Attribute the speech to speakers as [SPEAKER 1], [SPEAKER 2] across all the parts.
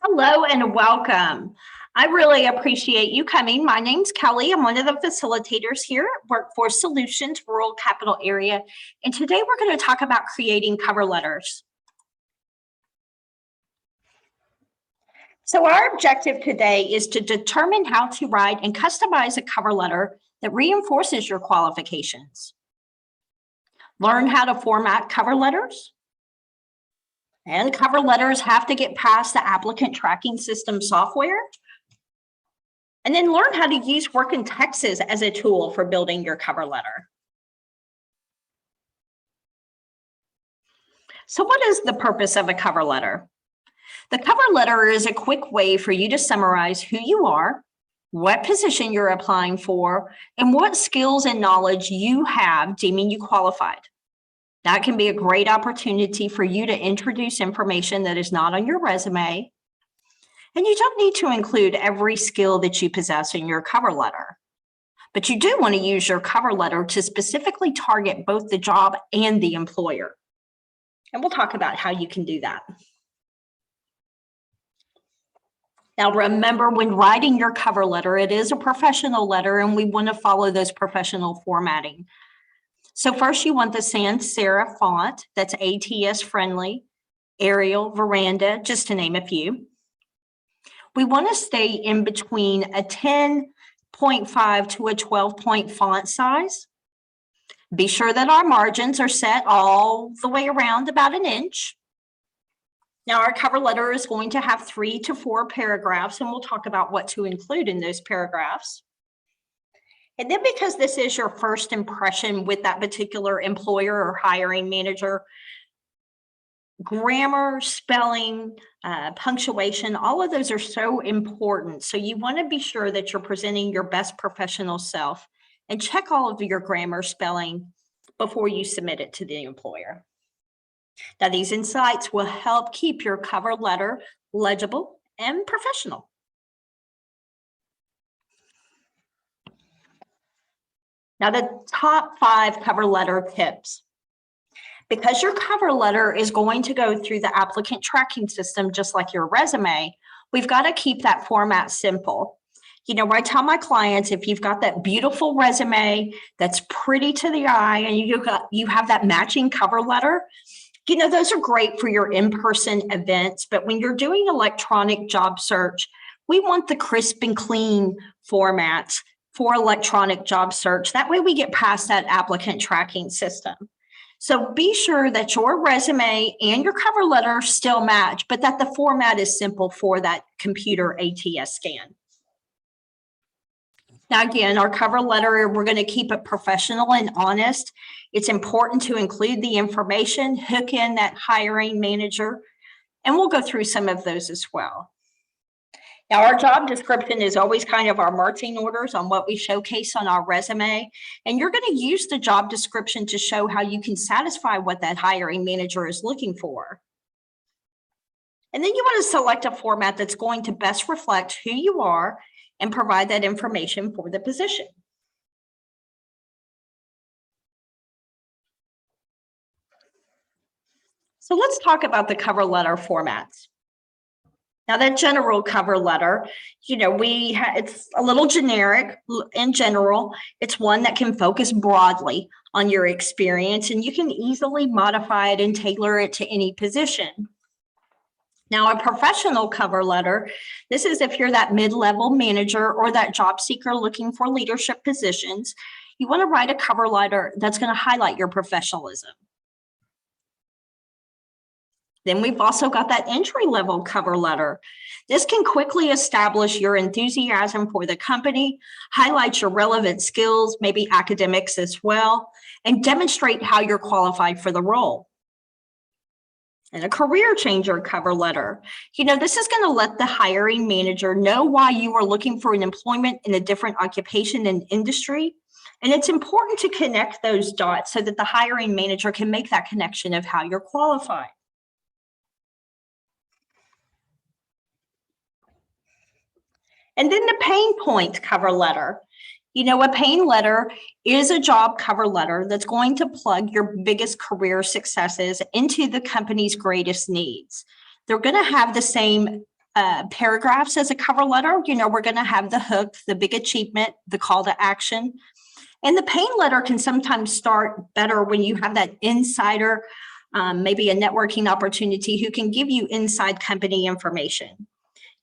[SPEAKER 1] Hello and welcome. I really appreciate you coming. My name's Kelly. I'm one of the facilitators here at Workforce Solutions Rural Capital Area. And today we're going to talk about creating cover letters. So our objective today is to determine how to write and customize a cover letter that reinforces your qualifications. Learn how to format cover letters. And cover letters have to get past the applicant tracking system software. And then learn how to use work in Texas as a tool for building your cover letter. So what is the purpose of a cover letter? The cover letter is a quick way for you to summarize who you are, what position you're applying for, and what skills and knowledge you have deeming you qualified. That can be a great opportunity for you to introduce information that is not on your resume. And you don't need to include every skill that you possess in your cover letter. But you do want to use your cover letter to specifically target both the job and the employer. And we'll talk about how you can do that. Now, remember, when writing your cover letter, it is a professional letter, and we want to follow those professional formatting. So first, you want the sans serif font that's ATS friendly, Arial, Veranda, just to name a few. We want to stay in between a 10.5 to a 12-point font size. Be sure that our margins are set all the way around about an inch. Now, our cover letter is going to have 3 to 4 paragraphs, and we'll talk about what to include in those paragraphs. And then, because this is your first impression with that particular employer or hiring manager, grammar, spelling, punctuation, all of those are so important. So you want to be sure that you're presenting your best professional self and check all of your grammar, spelling before you submit it to the employer. Now, these insights will help keep your cover letter legible and professional. Now, the top 5 cover letter tips. Because your cover letter is going to go through the applicant tracking system, just like your resume, we've got to keep that format simple. You know, I tell my clients, if you've got that beautiful resume that's pretty to the eye and you have that matching cover letter, you know, those are great for your in-person events. But when you're doing electronic job search, we want the crisp and clean formats for electronic job search. That way we get past that applicant tracking system. So be sure that your resume and your cover letter still match, but that the format is simple for that computer ATS scan. Now, again, our cover letter, we're going to keep it professional and honest. It's important to include the information, hook in that hiring manager, and we'll go through some of those as well. Now, our job description is always kind of our marching orders on what we showcase on our resume. And you're going to use the job description to show how you can satisfy what that hiring manager is looking for. And then you want to select a format that's going to best reflect who you are and provide that information for the position. So let's talk about the cover letter formats. Now, that general cover letter, you know, it's a little generic in general. It's one that can focus broadly on your experience, and you can easily modify it and tailor it to any position. Now, a professional cover letter, this is if you're that mid-level manager or that job seeker looking for leadership positions, you want to write a cover letter that's going to highlight your professionalism. Then we've also got that entry-level cover letter. This can quickly establish your enthusiasm for the company, highlight your relevant skills, maybe academics as well, and demonstrate how you're qualified for the role. And a career changer cover letter. You know, this is going to let the hiring manager know why you are looking for an employment in a different occupation and industry. And it's important to connect those dots so that the hiring manager can make that connection of how you're qualified. And then the pain point cover letter. You know, a pain letter is a job cover letter that's going to plug your biggest career successes into the company's greatest needs. They're going to have the same paragraphs as a cover letter. We're going to have the hook, the big achievement, the call to action. And the pain letter can sometimes start better when you have that insider, maybe a networking opportunity who can give you inside company information.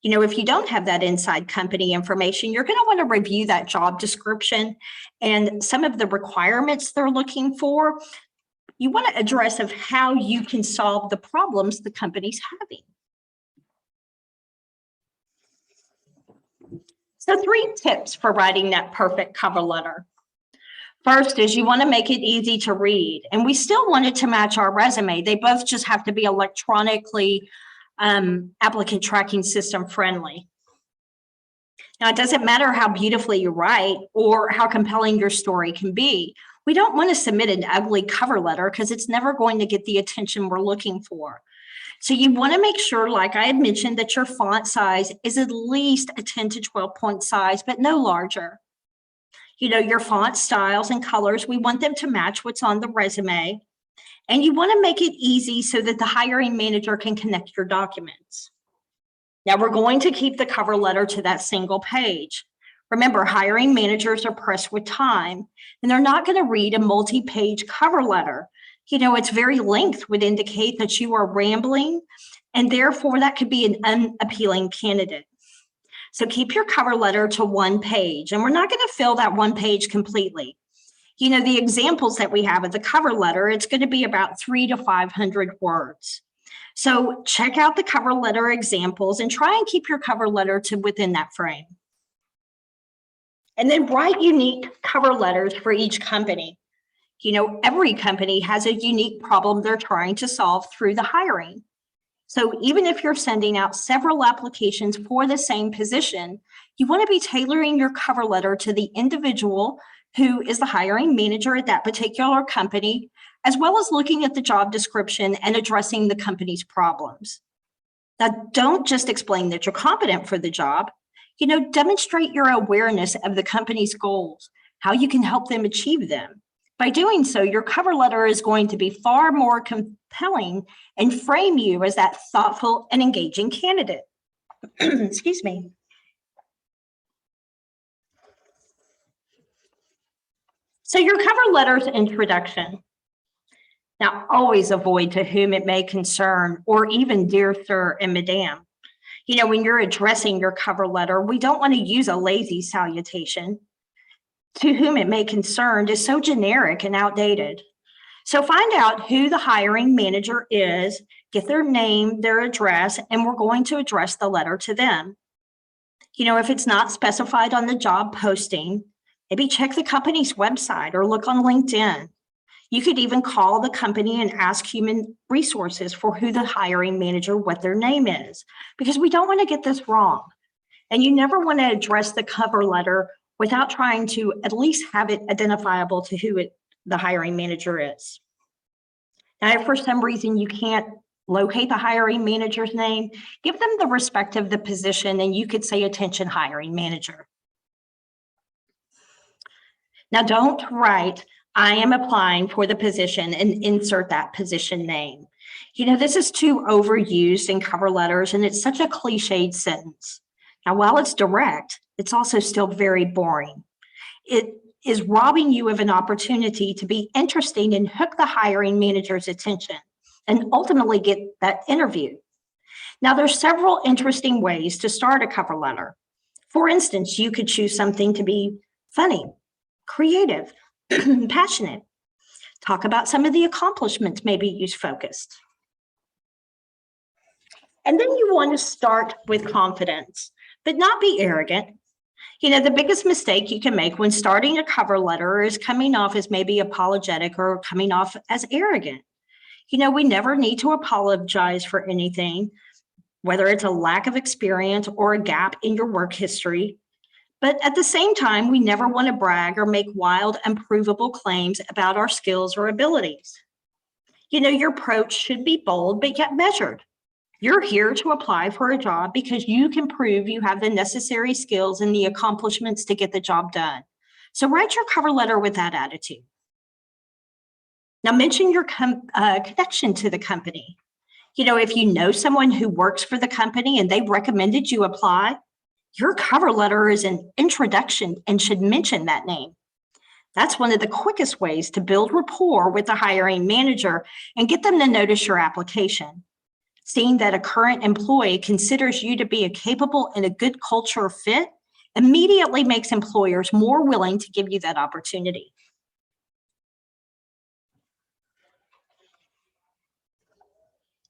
[SPEAKER 1] If you don't have that inside company information, you're going to want to review that job description and some of the requirements they're looking for. You want to address of how you can solve the problems the company's having. So 3 tips for writing that perfect cover letter. First is you want to make it easy to read, and we still want it to match our resume. They both just have to be electronically applicant tracking system friendly. Now, it doesn't matter how beautifully you write or how compelling your story can be. We don't want to submit an ugly cover letter because it's never going to get the attention we're looking for. So you want to make sure, like I had mentioned, that your font size is at least a 10 to 12 point size, but no larger. Your font styles and colors, we want them to match what's on the resume. And you want to make it easy so that the hiring manager can connect your documents. Now, we're going to keep the cover letter to that single page. Remember, hiring managers are pressed with time, and they're not going to read a multi-page cover letter. Its very length would indicate that you are rambling, and therefore that could be an unappealing candidate. So keep your cover letter to 1 page, and we're not going to fill that 1 page completely. The examples that we have of the cover letter, it's going to be about 300 to 500 words. So check out the cover letter examples and try and keep your cover letter to within that frame. And then write unique cover letters for each company. Every company has a unique problem they're trying to solve through the hiring. So even if you're sending out several applications for the same position, you want to be tailoring your cover letter to the individual who is the hiring manager at that particular company, as well as looking at the job description and addressing the company's problems. Now, don't just explain that you're competent for the job. Demonstrate your awareness of the company's goals, how you can help them achieve them. By doing so, your cover letter is going to be far more compelling and frame you as that thoughtful and engaging candidate. Excuse me. So your cover letter's introduction. Now, always avoid "to whom it may concern" or even "dear sir" and "madam." When you're addressing your cover letter, we don't want to use a lazy salutation. "To whom it may concern" is so generic and outdated. So find out who the hiring manager is, get their name, their address, and we're going to address the letter to them. If it's not specified on the job posting, maybe check the company's website or look on LinkedIn. You could even call the company and ask human resources for who the hiring manager, what their name is, because we don't want to get this wrong. And you never want to address the cover letter without trying to at least have it identifiable to who the hiring manager is. Now, if for some reason you can't locate the hiring manager's name, give them the respect of the position, and you could say "attention hiring manager." Now, don't write "I am applying for the position" and insert that position name. This is too overused in cover letters, and it's such a cliched sentence. Now, while it's direct, it's also still very boring. It is robbing you of an opportunity to be interesting and hook the hiring manager's attention and ultimately get that interview. Now, there's several interesting ways to start a cover letter. For instance, you could choose something to be funny, creative, passionate. Talk about some of the accomplishments, maybe use focused. And then you want to start with confidence, but not be arrogant. The biggest mistake you can make when starting a cover letter is coming off as maybe apologetic or coming off as arrogant. We never need to apologize for anything, whether it's a lack of experience or a gap in your work history. But at the same time, we never want to brag or make wild, unprovable claims about our skills or abilities. Your approach should be bold, but yet measured. You're here to apply for a job because you can prove you have the necessary skills and the accomplishments to get the job done. So write your cover letter with that attitude. Now, mention your connection to the company. If you know someone who works for the company and they recommended you apply, your cover letter is an introduction and should mention that name. That's one of the quickest ways to build rapport with the hiring manager and get them to notice your application. Seeing that a current employee considers you to be a capable and a good culture fit immediately makes employers more willing to give you that opportunity.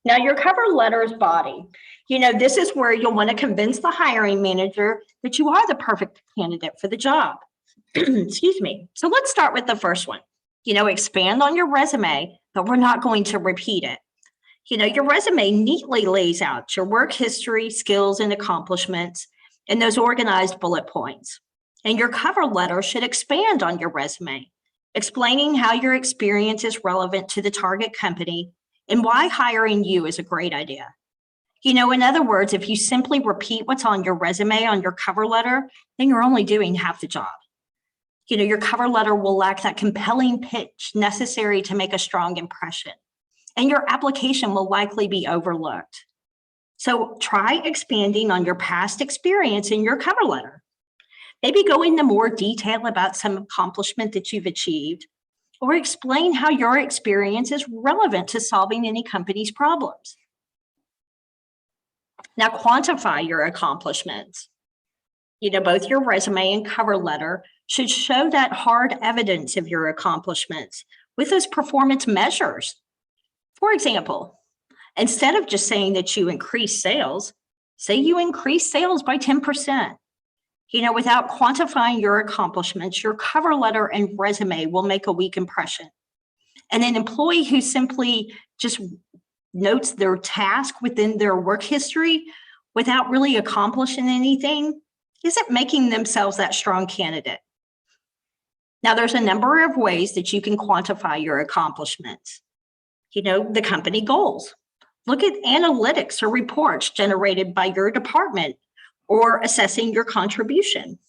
[SPEAKER 1] Now, your cover letter's body. This is where you'll want to convince the hiring manager that you are the perfect candidate for the job. Excuse me. So let's start with the first one. Expand on your resume, but we're not going to repeat it. Your resume neatly lays out your work history, skills, and accomplishments in those organized bullet points. And your cover letter should expand on your resume, explaining how your experience is relevant to the target company and why hiring you is a great idea. In other words, if you simply repeat what's on your resume on your cover letter, then you're only doing half the job. Your cover letter will lack that compelling pitch necessary to make a strong impression, and your application will likely be overlooked. So try expanding on your past experience in your cover letter. Maybe go into more detail about some accomplishment that you've achieved, or explain how your experience is relevant to solving any company's problems. Now, quantify your accomplishments. Both your resume and cover letter should show that hard evidence of your accomplishments with those performance measures. For example, instead of just saying that you increased sales, say you increased sales by 10%. Without quantifying your accomplishments, your cover letter and resume will make a weak impression. And an employee who simply just notes their task within their work history without really accomplishing anything isn't making themselves that strong candidate. Now, there's a number of ways that you can quantify your accomplishments. The company goals. Look at analytics or reports generated by your department or assessing your contribution.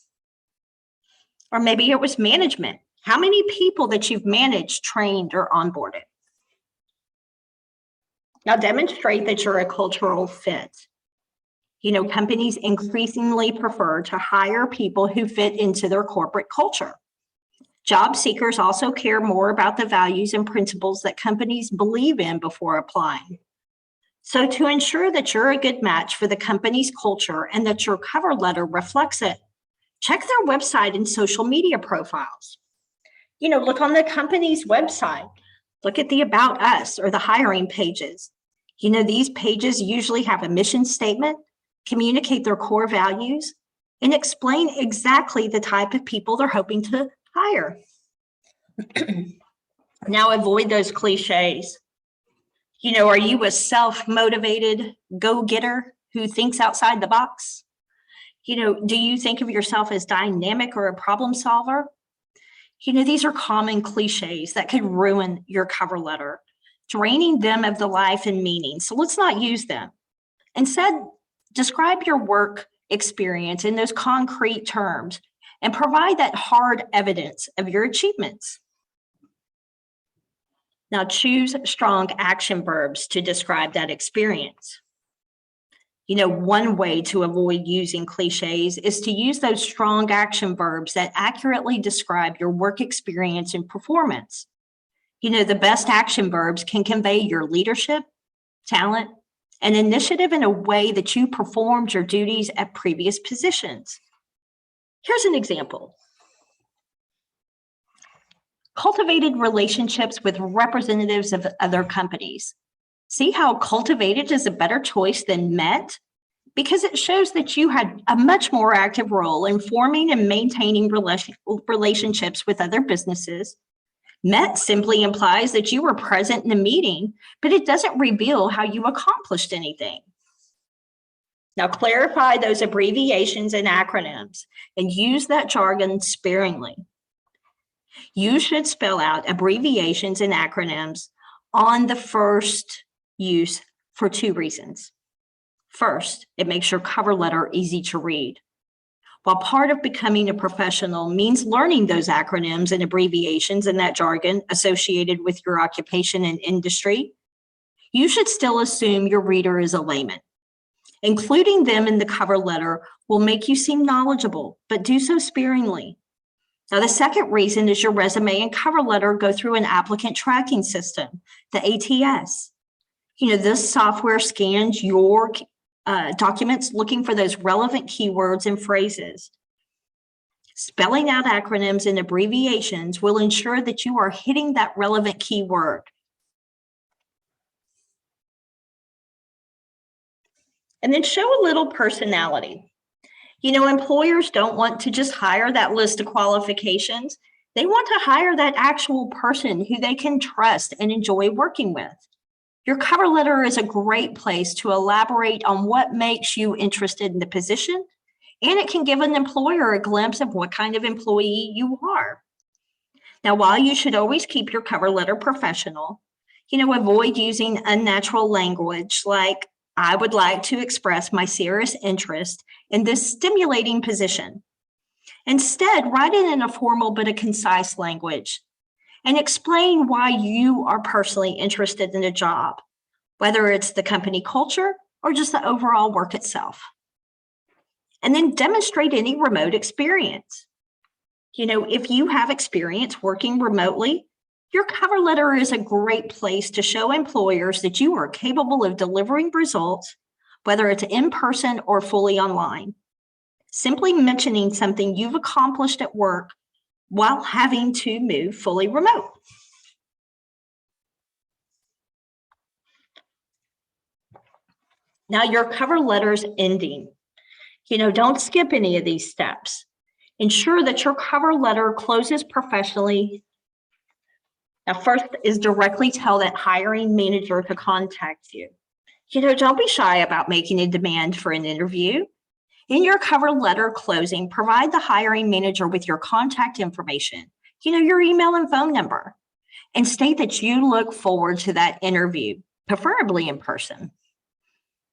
[SPEAKER 1] Or maybe it was management. How many people that you've managed, trained, or onboarded? Now, demonstrate that you're a cultural fit. Companies increasingly prefer to hire people who fit into their corporate culture. Job seekers also care more about the values and principles that companies believe in before applying. So to ensure that you're a good match for the company's culture and that your cover letter reflects it, check their website and social media profiles. Look on the company's website. Look at the About Us or the hiring pages. These pages usually have a mission statement, communicate their core values, and explain exactly the type of people they're hoping to hire. Now, avoid those cliches. Are you a self-motivated go-getter who thinks outside the box? Do you think of yourself as dynamic or a problem solver? These are common cliches that could ruin your cover letter, draining them of the life and meaning. So let's not use them. Instead, describe your work experience in those concrete terms and provide that hard evidence of your achievements. Now, choose strong action verbs to describe that experience. One way to avoid using cliches is to use those strong action verbs that accurately describe your work experience and performance. The best action verbs can convey your leadership, talent, and initiative in a way that you performed your duties at previous positions. Here's an example. Cultivated relationships with representatives of other companies. See how cultivated is a better choice than met? Because it shows that you had a much more active role in forming and maintaining relationships with other businesses. Met simply implies that you were present in the meeting, but it doesn't reveal how you accomplished anything. Now, clarify those abbreviations and acronyms and use that jargon sparingly. You should spell out abbreviations and acronyms on the first use for two reasons. First, it makes your cover letter easy to read. While part of becoming a professional means learning those acronyms and abbreviations and that jargon associated with your occupation and industry, you should still assume your reader is a layman. Including them in the cover letter will make you seem knowledgeable, but do so sparingly. Now, the second reason is your resume and cover letter go through an applicant tracking system, the ATS. This software scans your documents looking for those relevant keywords and phrases. Spelling out acronyms and abbreviations will ensure that you are hitting that relevant keyword. And then show a little personality. Employers don't want to just hire that list of qualifications. They want to hire that actual person who they can trust and enjoy working with. Your cover letter is a great place to elaborate on what makes you interested in the position, and it can give an employer a glimpse of what kind of employee you are. Now, while you should always keep your cover letter professional, avoid using unnatural language like, I would like to express my serious interest in this stimulating position. Instead, write it in a formal but a concise language and explain why you are personally interested in a job, whether it's the company culture or just the overall work itself. And then demonstrate any remote experience. If you have experience working remotely, your cover letter is a great place to show employers that you are capable of delivering results, whether it's in person or fully online. Simply mentioning something you've accomplished at work while having to move fully remote. Now, your cover letter's ending. Don't skip any of these steps. Ensure that your cover letter closes professionally. Now, first is directly tell that hiring manager to contact you. Don't be shy about making a demand for an interview. In your cover letter closing, provide the hiring manager with your contact information, your email and phone number, and state that you look forward to that interview, preferably in person.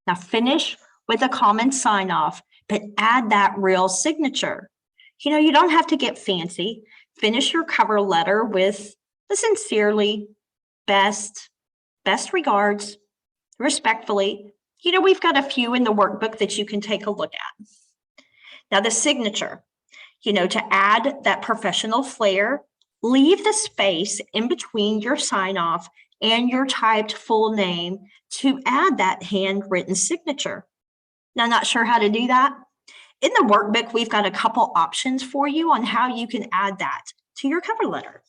[SPEAKER 1] Now, finish with a common sign-off, but add that real signature. You don't have to get fancy. Finish your cover letter with the sincerely, best regards, respectfully. We've got a few in the workbook that you can take a look at. Now, the signature, to add that professional flair, leave the space in between your sign-off and your typed full name to add that handwritten signature. Now, not sure how to do that? In the workbook, we've got a couple options for you on how you can add that to your cover letter.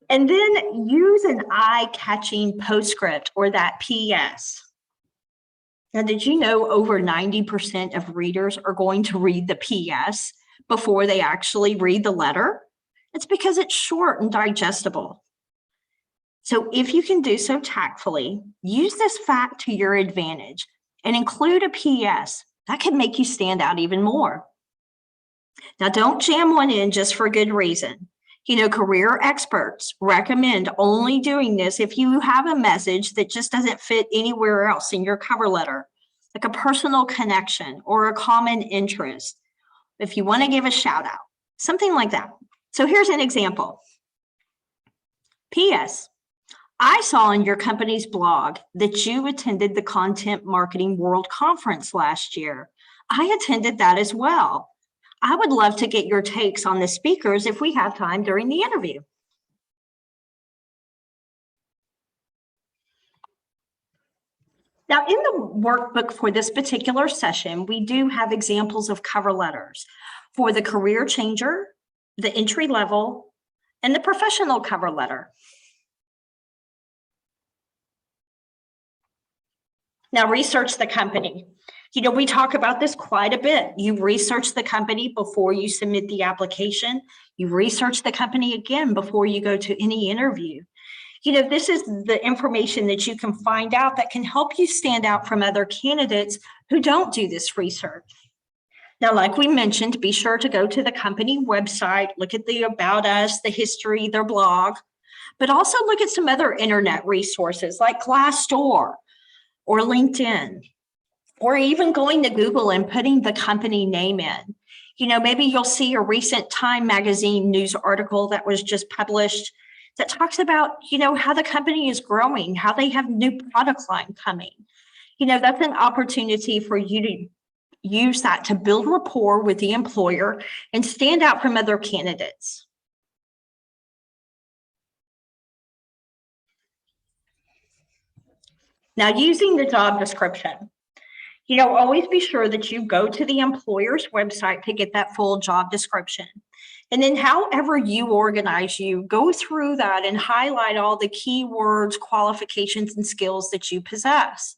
[SPEAKER 1] And then use an eye-catching postscript or that PS. Now, did you know over 90% of readers are going to read the PS before they actually read the letter? It's because it's short and digestible. So if you can do so tactfully, use this fact to your advantage and include a PS. That can make you stand out even more. Now, don't jam one in just for good reason. Career experts recommend only doing this if you have a message that just doesn't fit anywhere else in your cover letter, like a personal connection or a common interest. If you want to give a shout out, something like that. So here's an example. P.S. I saw on your company's blog that you attended the Content Marketing World Conference last year. I attended that as well. I would love to get your takes on the speakers if we have time during the interview. Now, in the workbook for this particular session, we do have examples of cover letters for the career changer, the entry level, and the professional cover letter. Now, research the company. We talk about this quite a bit. You research the company before you submit the application. You research the company again before you go to any interview. This is the information that you can find out that can help you stand out from other candidates who don't do this research. Now, like we mentioned, be sure to go to the company website, look at the About Us, the history, their blog, but also look at some other internet resources like Glassdoor or LinkedIn, or even going to Google and putting the company name in. Maybe you'll see a recent Time magazine news article that was just published that talks about, how the company is growing, how they have new product line coming. That's an opportunity for you to use that to build rapport with the employer and stand out from other candidates. Now, using the job description, always be sure that you go to the employer's website to get that full job description. And then however you organize, you go through that and highlight all the keywords, qualifications, and skills that you possess.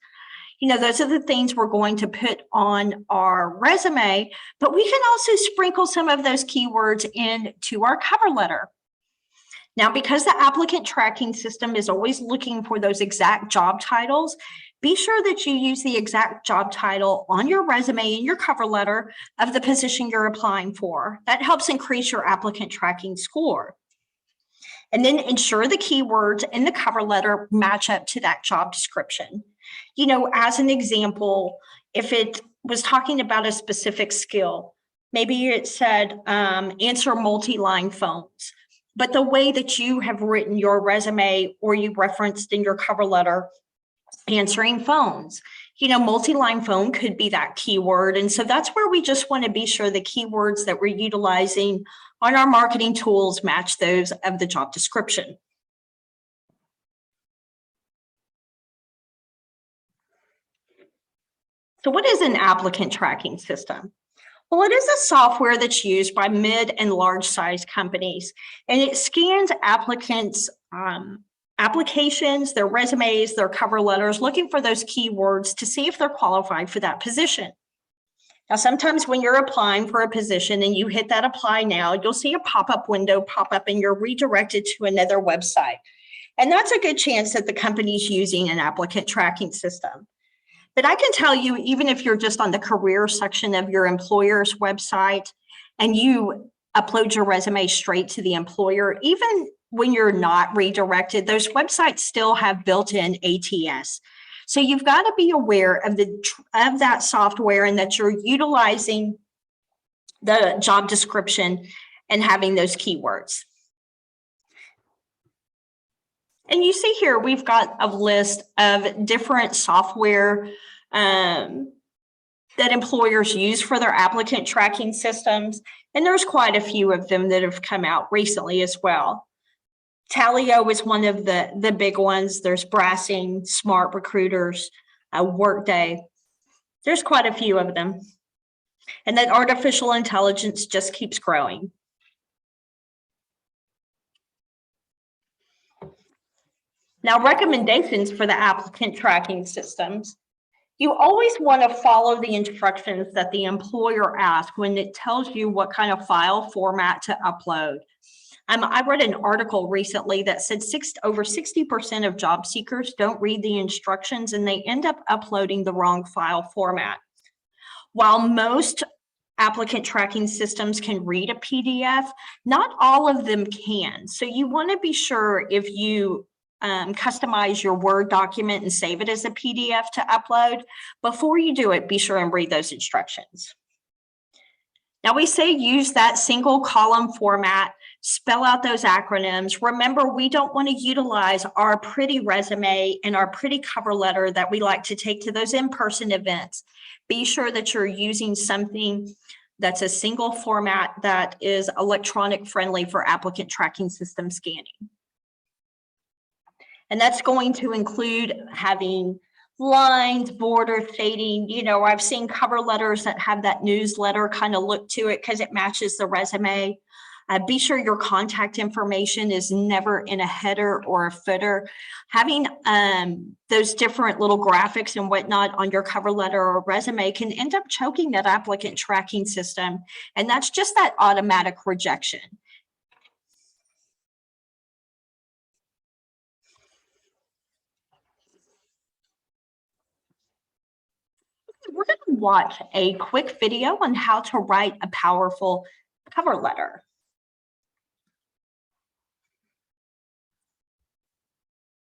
[SPEAKER 1] Those are the things we're going to put on our resume, but we can also sprinkle some of those keywords into our cover letter. Now, because the applicant tracking system is always looking for those exact job titles, be sure that you use the exact job title on your resume and your cover letter of the position you're applying for. That helps increase your applicant tracking score. And then ensure the keywords in the cover letter match up to that job description. As an example, if it was talking about a specific skill, maybe it said answer multi-line phones. But the way that you have written your resume or you referenced in your cover letter, answering phones, multi-line phone could be that keyword. And so that's where we just want to be sure the keywords that we're utilizing on our marketing tools match those of the job description. So what is an applicant tracking system? Well, it is a software that's used by mid and large size companies, and it scans applicants' applications, their resumes, their cover letters, looking for those keywords to see if they're qualified for that position. Now, sometimes when you're applying for a position and you hit that apply now, you'll see a pop-up window pop up and you're redirected to another website. And that's a good chance that the company's using an applicant tracking system. But I can tell you, even if you're just on the career section of your employer's website and you upload your resume straight to the employer, even when you're not redirected, those websites still have built-in ATS. So you've got to be aware of that software and that you're utilizing the job description and having those keywords. And you see here, we've got a list of different software that employers use for their applicant tracking systems. And there's quite a few of them that have come out recently as well. Talio is one of the big ones. There's Brassing, Smart Recruiters, Workday. There's quite a few of them. And that artificial intelligence just keeps growing. Now, recommendations for the applicant tracking systems. You always want to follow the instructions that the employer asks when it tells you what kind of file format to upload. I read an article recently that said over 60% of job seekers don't read the instructions and they end up uploading the wrong file format. While most applicant tracking systems can read a PDF, not all of them can. So you want to be sure if you customize your Word document and save it as a PDF to upload, before you do it, be sure and read those instructions. Now we say use that single column format, spell out those acronyms. Remember, we don't want to utilize our pretty resume and our pretty cover letter that we like to take to those in-person events. Be sure that you're using something that's a single format that is electronic friendly for applicant tracking system scanning. And that's going to include having lines, borders, shading. I've seen cover letters that have that newsletter kind of look to it because it matches the resume. Be sure your contact information is never in a header or a footer. Having those different little graphics and whatnot on your cover letter or resume can end up choking that applicant tracking system. And that's just that automatic rejection. We're going to watch a quick video on how to write a powerful cover letter.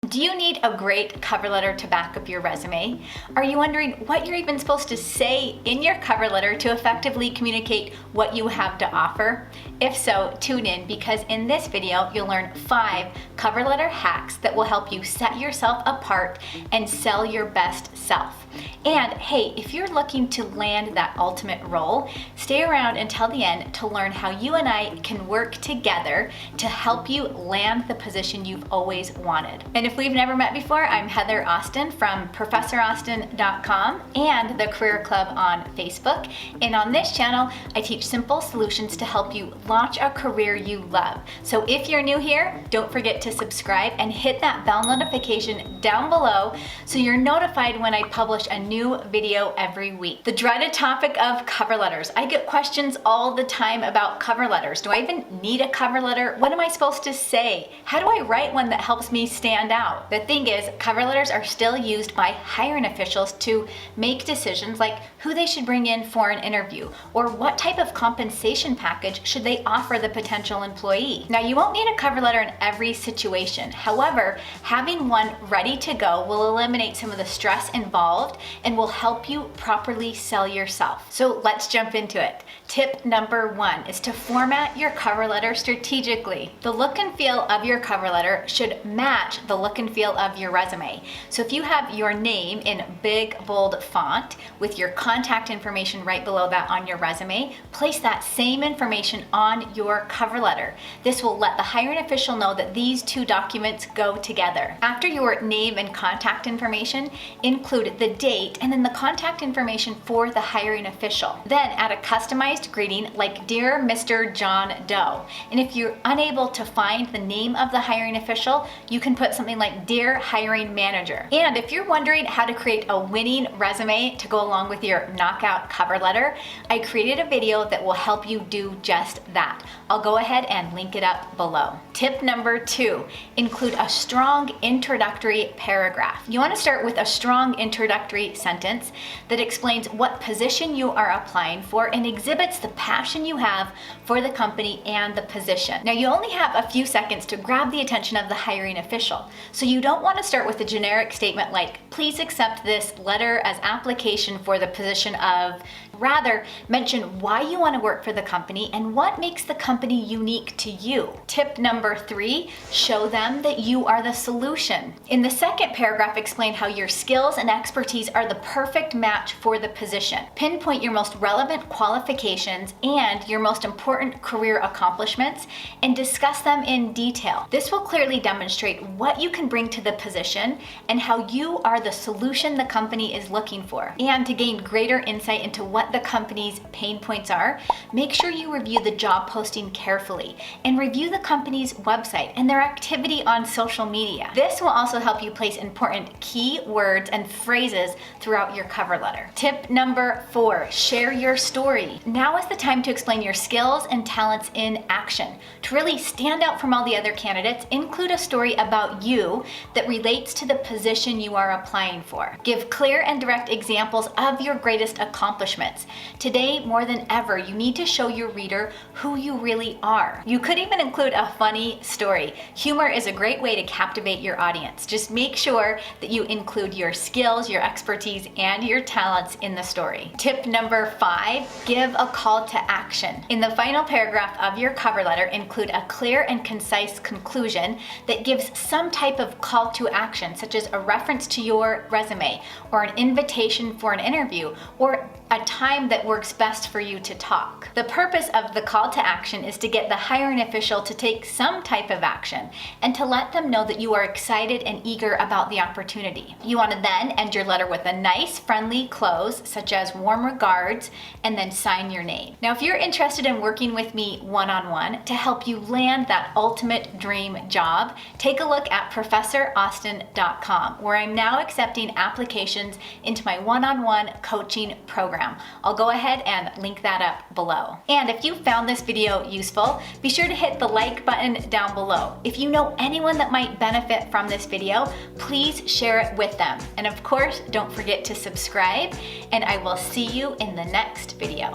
[SPEAKER 2] Do you need a great cover letter to back up your resume? Are you wondering what you're even supposed to say in your cover letter to effectively communicate what you have to offer? If so, tune in because in this video, you'll learn 5 cover letter hacks that will help you set yourself apart and sell your best self. And hey, if you're looking to land that ultimate role, stay around until the end to learn how you and I can work together to help you land the position you've always wanted. And if we've never met before, I'm Heather Austin from ProfessorAustin.com and the Career Club on Facebook. And on this channel, I teach simple solutions to help you launch a career you love. So if you're new here, don't forget to subscribe and hit that bell notification down below so you're notified when I publish a new video every week. The dreaded topic of cover letters. I get questions all the time about cover letters. Do I even need a cover letter? What am I supposed to say? How do I write one that helps me stand out? The thing is, cover letters are still used by hiring officials to make decisions like who they should bring in for an interview or what type of compensation package should they offer the potential employee. Now, you won't need a cover letter in every situation. However, having one ready to go will eliminate some of the stress involved and will help you properly sell yourself. So let's jump into it. Tip number 1 is to format your cover letter strategically. The look and feel of your cover letter should match the look and feel of your resume. So if you have your name in big, bold font with your contact information right below that on your resume, place that same information on your cover letter. This will let the hiring official know that these two documents go together. After your name and contact information, include the date and then the contact information for the hiring official. Then add a customized greeting like Dear Mr. John Doe. And if you're unable to find the name of the hiring official, you can put something like Dear Hiring Manager. And if you're wondering how to create a winning resume to go along with your knockout cover letter, I created a video that will help you do just that. I'll go ahead and link it up below. Tip number 2, include a strong introductory paragraph. You want to start with a strong introductory sentence that explains what position you are applying for and exhibits the passion you have for the company and the position. Now, you only have a few seconds to grab the attention of the hiring official. So you don't want to start with a generic statement like, please accept this letter as application for the position of. Rather, mention why you want to work for the company and what makes the company unique to you. Tip number 3, show them that you are the solution. In the second paragraph, explain how your skills and expertise are the perfect match for the position. Pinpoint your most relevant qualifications and your most important career accomplishments and discuss them in detail. This will clearly demonstrate what you can bring to the position and how you are the solution the company is looking for. And to gain greater insight into what the company's pain points are, make sure you review the job posting carefully and review the company's website and their activity on social media. This will also help you place important key words and phrases throughout your cover letter. Tip number 4, share your story. Now is the time to explain your skills and talents in action. To really stand out from all the other candidates, include a story about you that relates to the position you are applying for. Give clear and direct examples of your greatest accomplishments. Today, more than ever, you need to show your reader who you really are. You could even include a funny story. Humor is a great way to captivate your audience. Just make sure that you include your skills, your expertise, and your talents in the story. Tip number 5, give a call to action. In the final paragraph of your cover letter, include a clear and concise conclusion that gives some type of call to action, such as a reference to your resume or an invitation for an interview or a time that works best for you to talk. The purpose of the call to action is to get the hiring official to take some type of action and to let them know that you are excited and eager about the opportunity. You want to then end your letter with a nice, friendly close, such as warm regards, and then sign your name. Now, if you're interested in working with me one-on-one to help you land that ultimate dream job, take a look at ProfessorAustin.com, where I'm now accepting applications into my one-on-one coaching program. I'll go ahead and link that up below. And if you found this video useful, be sure to hit the like button down below. If you know anyone that might benefit from this video, please share it with them. And of course, don't forget to subscribe, and I will see you in the next video.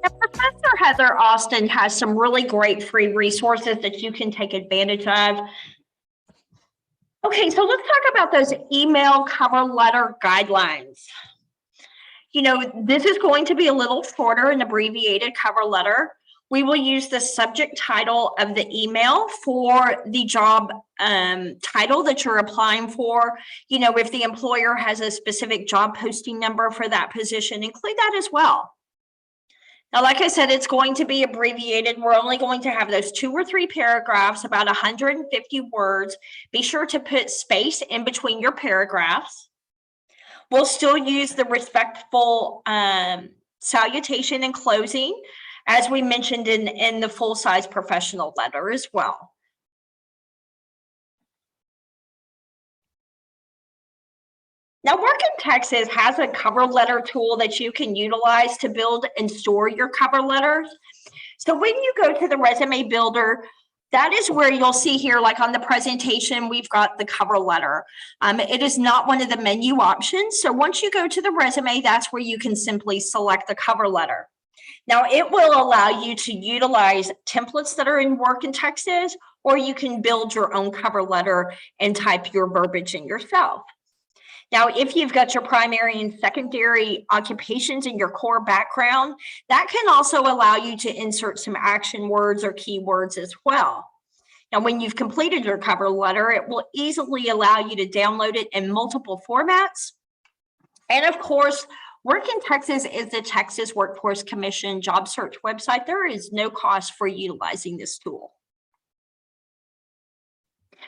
[SPEAKER 1] Now, Professor Heather Austin has some really great free resources that you can take advantage of. Okay, so let's talk about those email cover letter guidelines. You know, this is going to be a little shorter, an abbreviated cover letter. We will use the subject title of the email for the job title that you're applying for. You know, if the employer has a specific job posting number for that position, include that as well. Now, like I said, it's going to be abbreviated. We're only going to have those 2 or 3 paragraphs, about 150 words. Be sure to put space in between your paragraphs. We'll still use the respectful salutation and closing, as we mentioned in the full-size professional letter as well. Now, Work in Texas has a cover letter tool that you can utilize to build and store your cover letters. So when you go to the resume builder, that is where you'll see here, like on the presentation, we've got the cover letter. It is not one of the menu options. So once you go to the resume, that's where you can simply select the cover letter. Now, it will allow you to utilize templates that are in Work in Texas, or you can build your own cover letter and type your verbiage in yourself. Now, if you've got your primary and secondary occupations in your core background, that can also allow you to insert some action words or keywords as well. Now, when you've completed your cover letter, it will easily allow you to download it in multiple formats. And of course, Work in Texas is the Texas Workforce Commission job search website. There is no cost for utilizing this tool.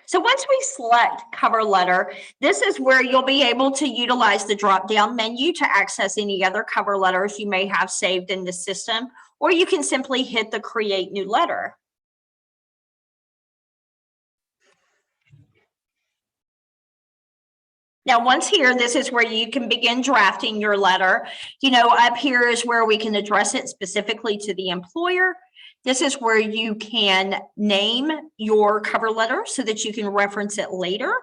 [SPEAKER 1] So once we select cover letter, this is where you'll be able to utilize the drop-down menu to access any other cover letters you may have saved in the system, or you can simply hit the Create New Letter. Now, once here, this is where you can begin drafting your letter. You know, up here is where we can address it specifically to the employer. This is where you can name your cover letter so that you can reference it later.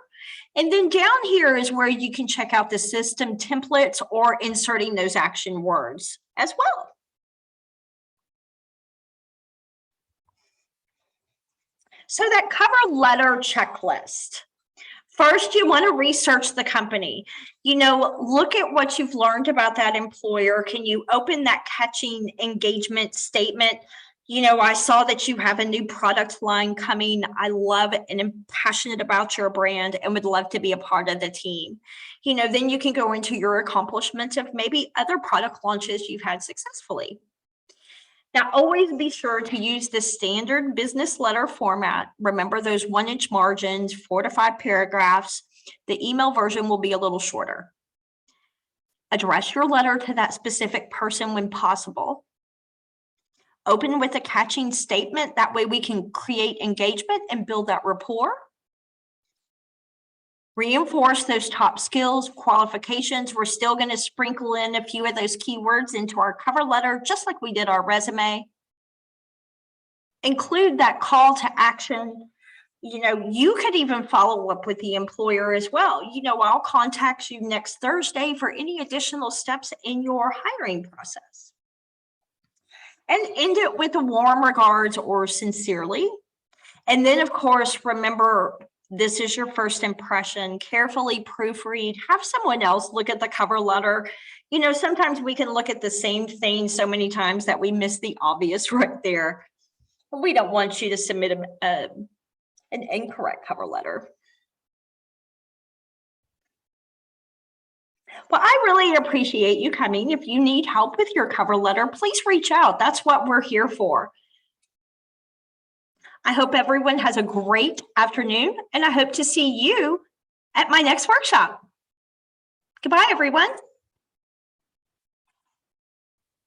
[SPEAKER 1] And then down here is where you can check out the system templates or inserting those action words as well. So that cover letter checklist. First, you want to research the company. You know, look at what you've learned about that employer. Can you open that catching engagement statement? You know, I saw that you have a new product line coming. I love and am passionate about your brand and would love to be a part of the team. You know, then you can go into your accomplishments of maybe other product launches you've had successfully. Now, always be sure to use the standard business letter format. Remember those 1-inch margins, 4 to 5 paragraphs. The email version will be a little shorter. Address your letter to that specific person when possible. Open with a catching statement. That way we can create engagement and build that rapport. Reinforce those top skills, qualifications. We're still going to sprinkle in a few of those keywords into our cover letter, just like we did our resume. Include that call to action. You know, you could even follow up with the employer as well. You know, I'll contact you next Thursday for any additional steps in your hiring process. And end it with a warm regards or sincerely. And then, of course, remember, this is your first impression. Carefully proofread, have someone else look at the cover letter. You know, sometimes we can look at the same thing so many times that we miss the obvious right there. We don't want you to submit an incorrect cover letter. Well, I really appreciate you coming. If you need help with your cover letter, please reach out. That's what we're here for. I hope everyone has a great afternoon, and I hope to see you at my next workshop. Goodbye, everyone.